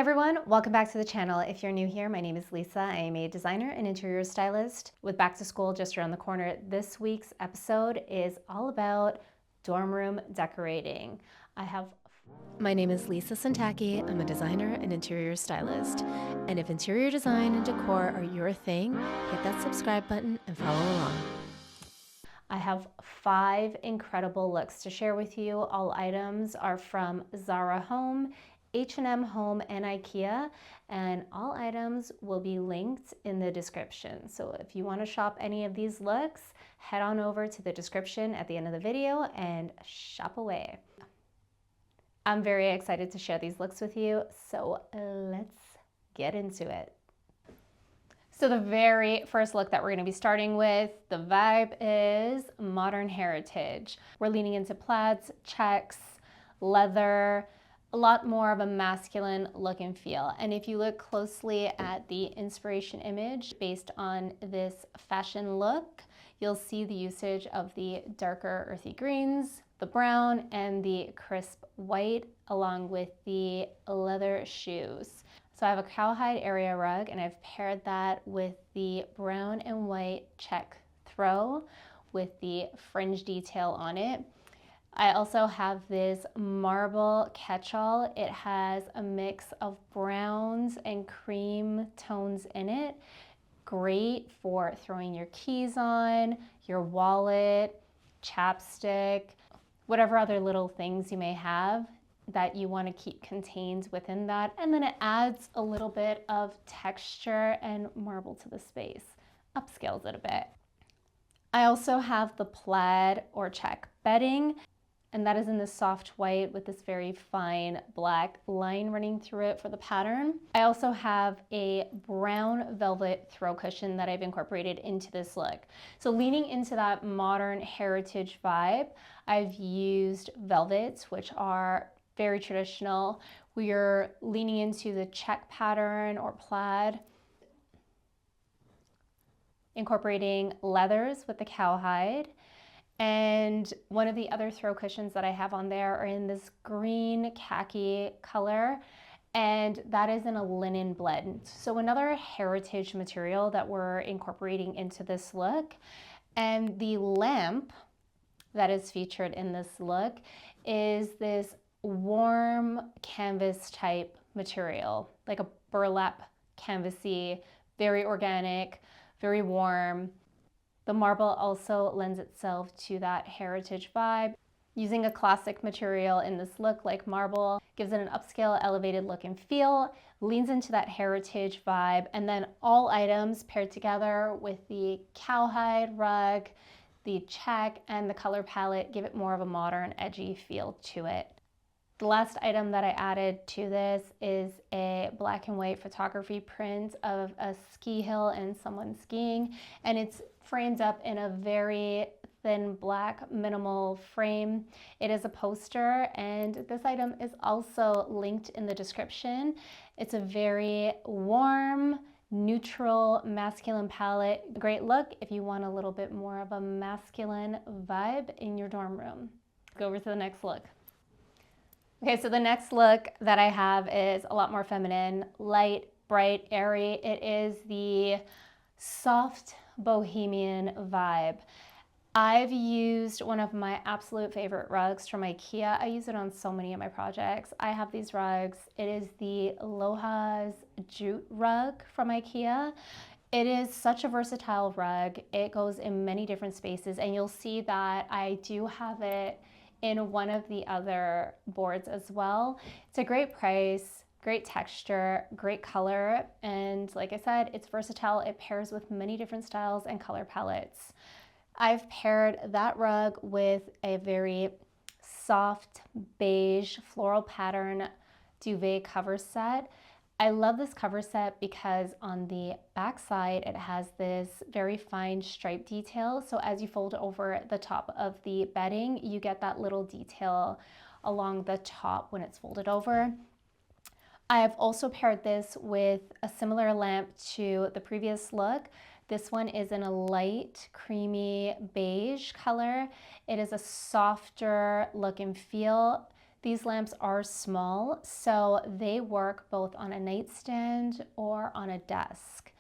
everyone, welcome back to the channel. If you're new here, my name is Lisa. I am a designer and interior stylist. With back to school just around the corner, this week's episode is all about dorm room decorating. My name is Lisa Santaki. I'm a designer and interior stylist. And if interior design and decor are your thing, hit that subscribe button and follow along. I have 5 incredible looks to share with you. All items are from Zara Home, H&M Home, and IKEA, and all items will be linked in the description. So if you want to shop any of these looks, head on over to the description at the end of the video and shop away. I'm very excited to share these looks with you, so let's get into it. So the very first look that we're going to be starting with, the vibe is modern heritage. We're leaning into plaids, checks, leather, a lot more of a masculine look and feel. And if you look closely at the inspiration image based on this fashion look, you'll see the usage of the darker earthy greens, the brown, and the crisp white, along with the leather shoes. So I have a cowhide area rug, and I've paired that with the brown and white check throw with the fringe detail on it. I also have this marble catch-all. It has a mix of browns and cream tones in it. Great for throwing your keys on, your wallet, chapstick, whatever other little things you may have that you want to keep contained within that. And then it adds a little bit of texture and marble to the space, upscales it a bit. I also have the plaid or check bedding, and that is in this soft white with this very fine black line running through it for the pattern. I also have a brown velvet throw cushion that I've incorporated into this look. So leaning into that modern heritage vibe, I've used velvets, which are very traditional. We're leaning into the check pattern or plaid, incorporating leathers with the cowhide. And one of the other throw cushions that I have on there are in this green khaki color, and that is in a linen blend. So another heritage material that we're incorporating into this look. And the lamp that is featured in this look is this warm canvas type material, like a burlap canvasy, very organic, very warm. The marble also lends itself to that heritage vibe. Using a classic material in this look like marble gives it an upscale, elevated look and feel, leans into that heritage vibe, and then all items paired together with the cowhide rug, the check, and the color palette give it more of a modern, edgy feel to it. The last item that I added to this is a black and white photography print of a ski hill and someone skiing, and it's framed up in a very thin black minimal frame. It is a poster, and this item is also linked in the description. It's a very warm, neutral, masculine palette. Great look if you want a little bit more of a masculine vibe in your dorm room. Let's go over to the next look. Okay, so the next look that I have is a lot more feminine, light, bright, airy. It is the soft Bohemian vibe. I've used one of my absolute favorite rugs from IKEA. I use it on so many of my projects. I have these rugs. It is the Aloha's jute rug from IKEA. It is such a versatile rug. It goes in many different spaces, and you'll see that I do have it in one of the other boards as well. It's a great price, great texture, great color, and like I said, it's versatile. It pairs with many different styles and color palettes. I've paired that rug with a very soft beige floral pattern duvet cover set. I love this cover set because on the back side it has this very fine stripe detail. So as you fold over the top of the bedding, you get that little detail along the top when it's folded over. I have also paired this with a similar lamp to the previous look. This one is in a light, creamy beige color. It is a softer look and feel. These lamps are small, so they work both on a nightstand or on a desk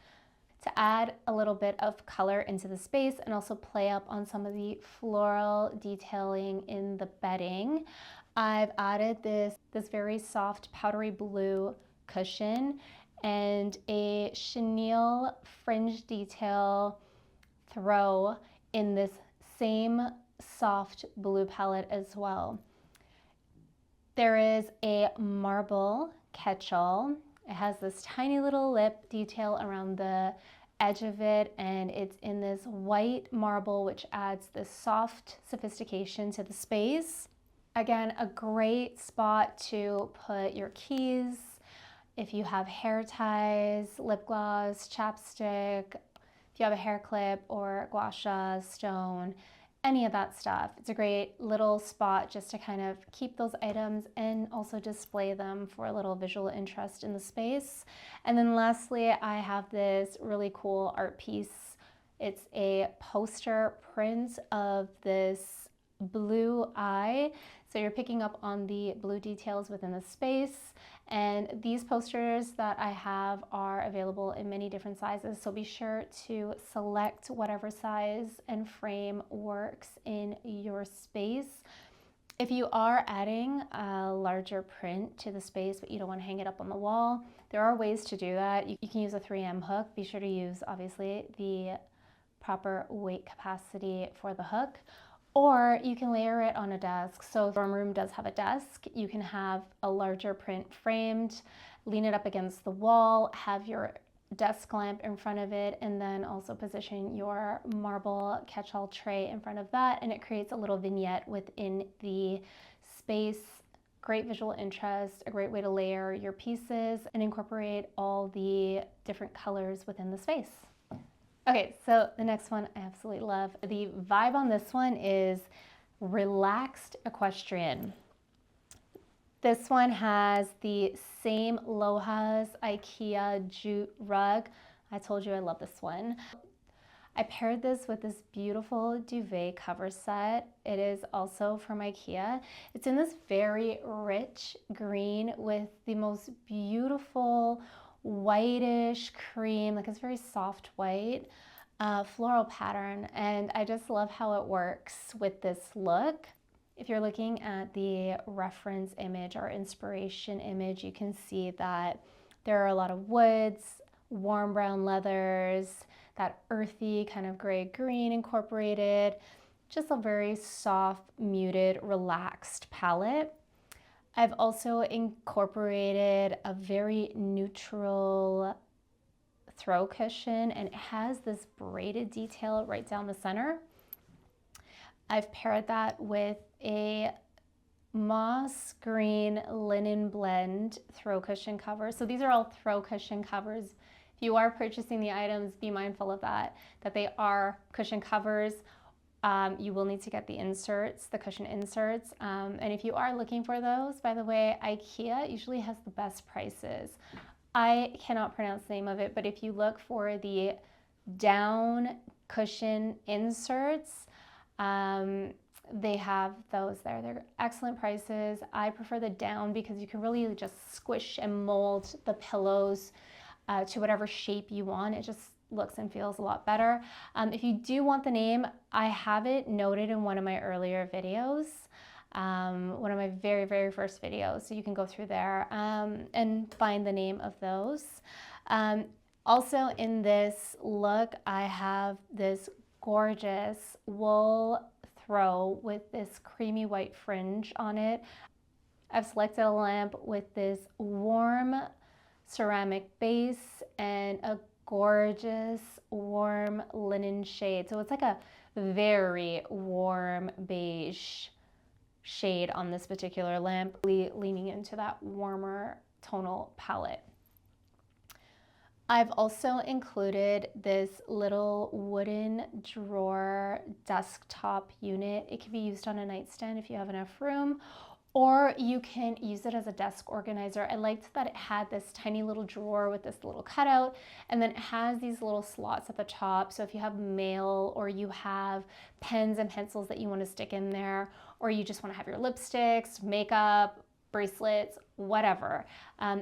to add a little bit of color into the space and also play up on some of the floral detailing in the bedding. I've added this very soft powdery blue cushion and a chenille fringe detail throw in this same soft blue palette as well. There is a marble catch-all. It has this tiny little lip detail around the edge of it, and it's in this white marble, which adds this soft sophistication to the space. Again, a great spot to put your keys. If you have hair ties, lip gloss, chapstick, if you have a hair clip or gua sha, stone, any of that stuff. It's a great little spot just to kind of keep those items and also display them for a little visual interest in the space. And then lastly, I have this really cool art piece. It's a poster print of this blue eye. So you're picking up on the blue details within the space. And these posters that I have are available in many different sizes. So be sure to select whatever size and frame works in your space. If you are adding a larger print to the space, but you don't want to hang it up on the wall, there are ways to do that. You can use a 3M hook. Be sure to use, obviously, the proper weight capacity for the hook. Or you can layer it on a desk. So if your dorm room does have a desk, you can have a larger print framed, lean it up against the wall, have your desk lamp in front of it, and then also position your marble catch-all tray in front of that, and it creates a little vignette within the space. Great visual interest, a great way to layer your pieces and incorporate all the different colors within the space. Okay, so the next one I absolutely love. The vibe on this one is relaxed equestrian. This one has the same Lohas IKEA jute rug. I told you I love this one. I paired this with this beautiful duvet cover set. It is also from IKEA. It's in this very rich green with the most beautiful whitish cream, like it's very soft white floral pattern, and I just love how it works with this look. If you're looking at the reference image or inspiration image, you can see that there are a lot of woods, warm brown leathers, that earthy kind of gray-green incorporated, just a very soft, muted, relaxed palette. I've also incorporated a very neutral throw cushion, and it has this braided detail right down the center. I've paired that with a moss green linen blend throw cushion cover. So these are all throw cushion covers. If you are purchasing the items, be mindful of that they are cushion covers. You will need to get the inserts, the cushion inserts. And if you are looking for those, by the way, IKEA usually has the best prices. I cannot pronounce the name of it, but if you look for the down cushion inserts, they have those there. They're excellent prices. I prefer the down because you can really just squish and mold the pillows to whatever shape you want. It just looks and feels a lot better. If you do want the name, I have it noted in one of my earlier videos, one of my very, very first videos. So you can go through there and find the name of those. Also in this look, I have this gorgeous wool throw with this creamy white fringe on it. I've selected a lamp with this warm ceramic base and a gorgeous warm linen shade. So it's like a very warm beige shade on this particular lamp, leaning into that warmer tonal palette. I've also included this little wooden drawer desktop unit. It can be used on a nightstand if you have enough room, or you can use it as a desk organizer. I liked that it had this tiny little drawer with this little cutout, and then it has these little slots at the top. So if you have mail, or you have pens and pencils that you want to stick in there, or you just want to have your lipsticks, makeup, bracelets, whatever.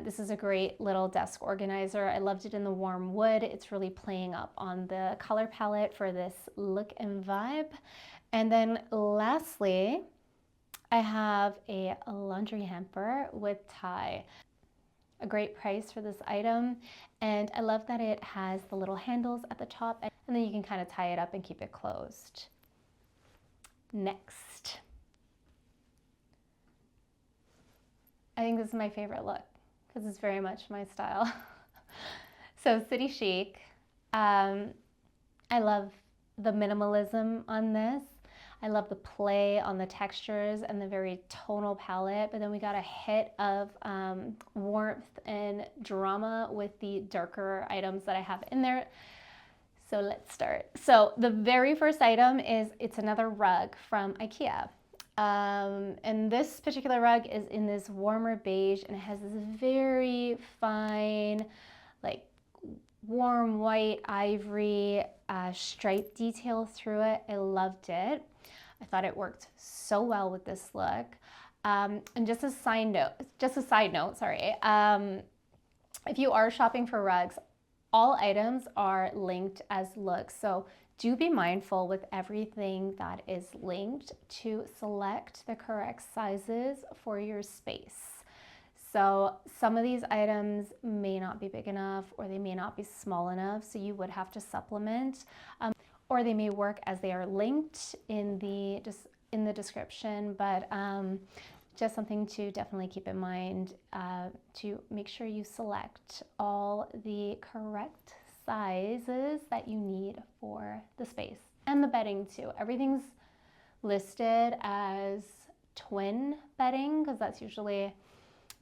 This is a great little desk organizer. I loved it in the warm wood. It's really playing up on the color palette for this look and vibe. And then lastly, I have a laundry hamper with tie. A great price for this item, and I love that it has the little handles at the top, and then you can kind of tie it up and keep it closed. Next, I think this is my favorite look because it's very much my style. So City Chic. I love the minimalism on this. I love the play on the textures and the very tonal palette, but then we got a hit of warmth and drama with the darker items that I have in there. So let's start. So the very first item is, it's another rug from IKEA. And this particular rug is in this warmer beige, and it has this very fine, like warm white ivory stripe detail through it. I loved it. I thought it worked so well with this look. And just a side note, sorry. If you are shopping for rugs, all items are linked as looks. So do be mindful with everything that is linked to select the correct sizes for your space. So some of these items may not be big enough, or they may not be small enough, so you would have to supplement. Or they may work as they are linked in the description, but just something to definitely keep in mind, to make sure you select all the correct sizes that you need for the space. And the bedding too. Everything's listed as twin bedding because that's usually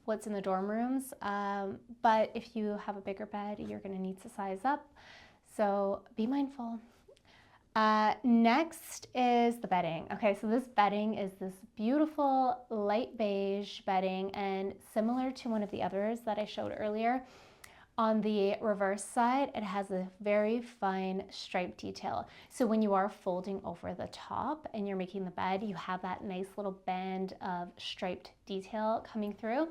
what's in the dorm rooms. But if you have a bigger bed, you're gonna need to size up. So be mindful. Next is the bedding. Okay, so this bedding is this beautiful light beige bedding, and similar to one of the others that I showed earlier, on the reverse side, it has a very fine stripe detail. So when you are folding over the top and you're making the bed, you have that nice little band of striped detail coming through.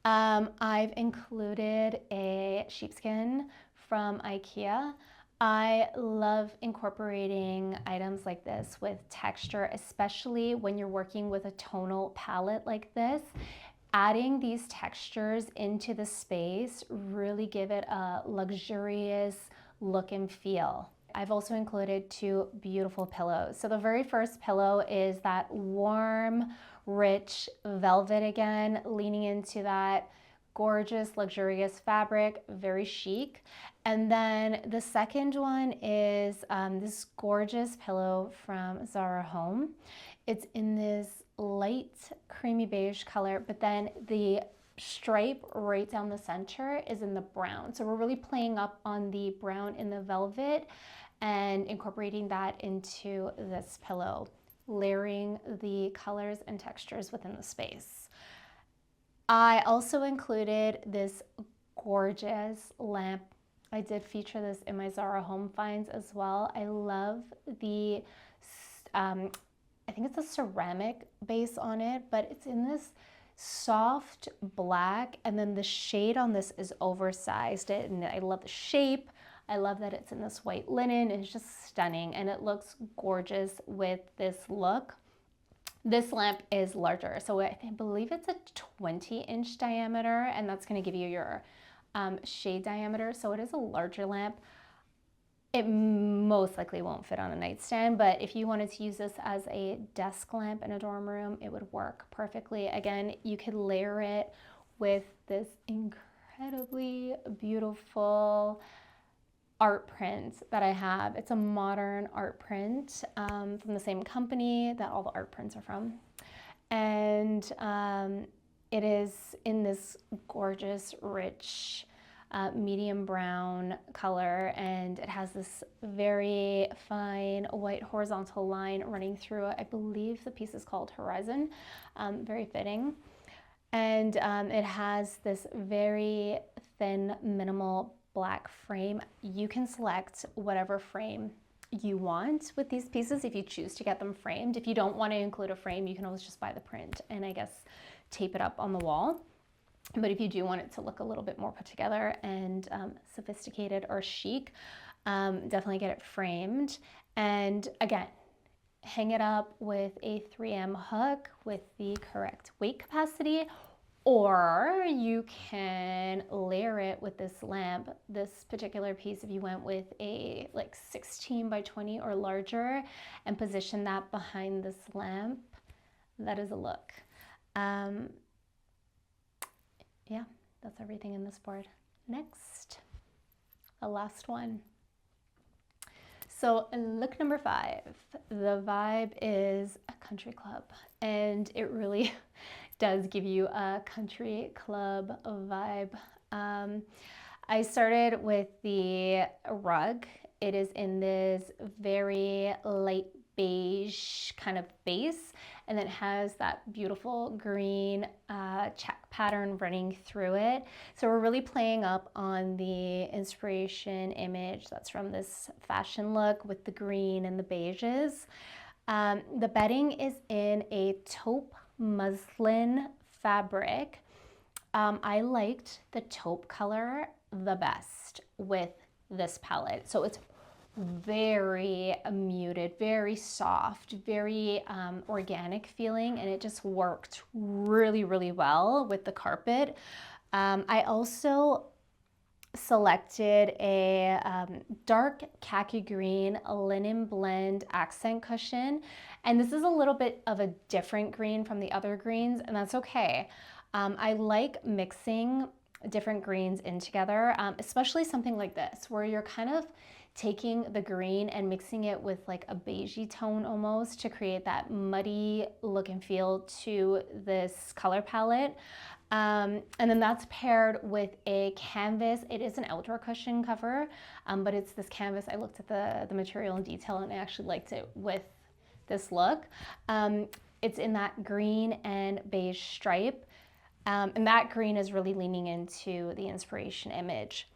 I've included a sheepskin from IKEA. I love incorporating items like this with texture, especially when you're working with a tonal palette like this. Adding these textures into the space really give it a luxurious look and feel. I've also included two beautiful pillows. So the very first pillow is that warm, rich velvet again, leaning into that gorgeous, luxurious fabric, very chic. And then the second one is this gorgeous pillow from Zara Home. It's in this light creamy beige color, but then the stripe right down the center is in the brown. So we're really playing up on the brown in the velvet and incorporating that into this pillow, layering the colors and textures within the space. I also included this gorgeous lamp. I did feature this in my Zara Home finds as well. I love the, I think it's a ceramic base on it, but it's in this soft black, and then the shade on this is oversized. And I love the shape. I love that it's in this white linen. It's just stunning, and it looks gorgeous with this look. This lamp is larger, so I believe it's a 20-inch diameter, and that's going to give you your shade diameter, so it is a larger lamp. It most likely won't fit on a nightstand, but if you wanted to use this as a desk lamp in a dorm room, it would work perfectly. Again, you could layer it with this incredibly beautiful art print that I have. It's a modern art print from the same company that all the art prints are from. And it is in this gorgeous, rich medium brown color, and it has this very fine white horizontal line running through it. I believe the piece is called Horizon, very fitting. And it has this very thin, minimal black frame. You can select whatever frame you want with these pieces if you choose to get them framed. If you don't want to include a frame, you can always just buy the print and I guess tape it up on the wall. But if you do want it to look a little bit more put together and sophisticated or chic, definitely get it framed. And again, hang it up with a 3M hook with the correct weight capacity, or you can layer it with this lamp. This particular piece, if you went with a like 16 by 20 or larger and position that behind this lamp, that is a look. Yeah, that's everything in this board. Next, the last one. So look number 5, the vibe is a country club, and it really does give you a country club vibe. I started with the rug. It is in this very light beige kind of base, and it has that beautiful green check pattern running through it. So we're really playing up on the inspiration image that's from this fashion look with the green and the beiges. The bedding is in a taupe muslin fabric. I liked the taupe color the best with this palette. So it's very muted, very soft, very organic feeling, and it just worked really, really well with the carpet. I also selected a dark khaki green linen blend accent cushion, and this is a little bit of a different green from the other greens, and that's okay. I like mixing different greens in together, especially something like this where you're kind of taking the green and mixing it with like a beigey tone almost to create that muddy look and feel to this color palette. And then that's paired with a canvas. It is an outdoor cushion cover, but it's this canvas. I looked at the material in detail and I actually liked it with this look. It's in that green and beige stripe. And that green is really leaning into the inspiration image.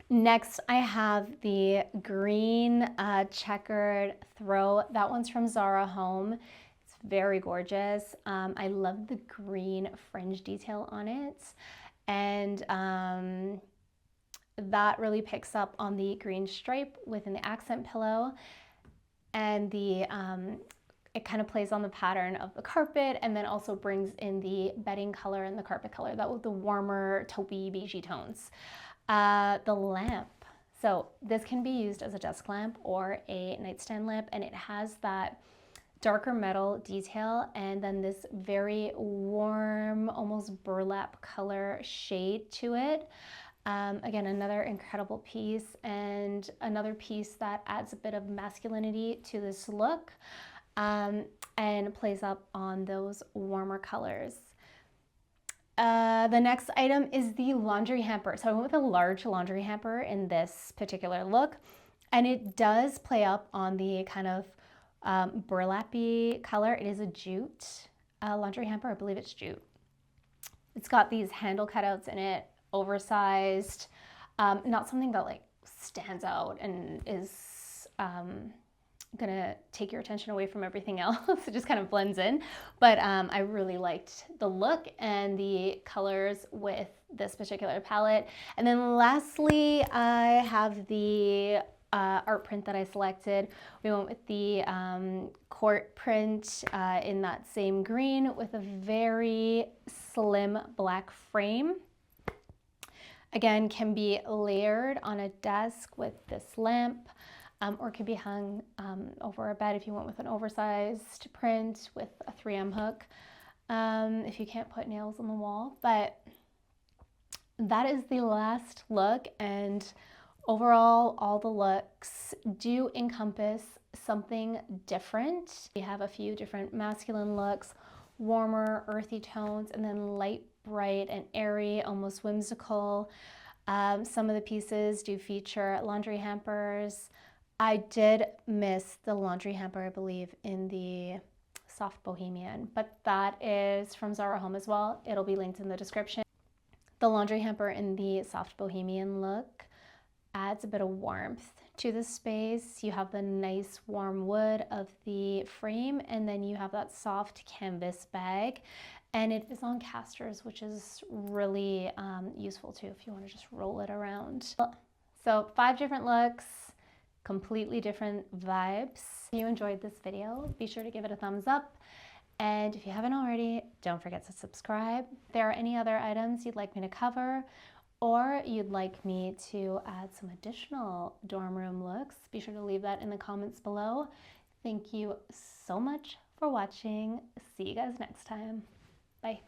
Next, I have the green checkered throw. That one's from Zara Home. It's very gorgeous. I love the green fringe detail on it. And that really picks up on the green stripe within the accent pillow. And it kind of plays on the pattern of the carpet and then also brings in the bedding color and the carpet color, that with the warmer taupey beigey tones. The lamp. So this can be used as a desk lamp or a nightstand lamp, and it has that darker metal detail and then this very warm, almost burlap color shade to it. Again, another incredible piece and another piece that adds a bit of masculinity to this look and plays up on those warmer colors. The next item is the laundry hamper. So I went with a large laundry hamper in this particular look, and it does play up on the kind of burlappy color. It is a jute laundry hamper. I believe it's jute. It's got these handle cutouts in it, oversized, not something that like stands out and is gonna take your attention away from everything else. It just kind of blends in, but I really liked the look and the colors with this particular palette. And then lastly, I have the art print that I selected. We went with the court print in that same green with a very slim black frame. Again, can be layered on a desk with this lamp. Or can be hung over a bed if you went with an oversized print with a 3M hook, if you can't put nails on the wall. But that is the last look, and overall, all the looks do encompass something different. We have a few different masculine looks, warmer, earthy tones, and then light, bright, and airy, almost whimsical. Some of the pieces do feature laundry hampers. I did miss the laundry hamper, I believe, in the soft Bohemian, but that is from Zara Home as well. It'll be linked in the description. The laundry hamper in the soft Bohemian look adds a bit of warmth to the space. You have the nice warm wood of the frame, and then you have that soft canvas bag, and it is on casters, which is really useful too if you want to just roll it around. So 5 different looks, completely different vibes. If you enjoyed this video, be sure to give it a thumbs up. And if you haven't already, don't forget to subscribe. If there are any other items you'd like me to cover, or you'd like me to add some additional dorm room looks, be sure to leave that in the comments below. Thank you so much for watching. See you guys next time. Bye.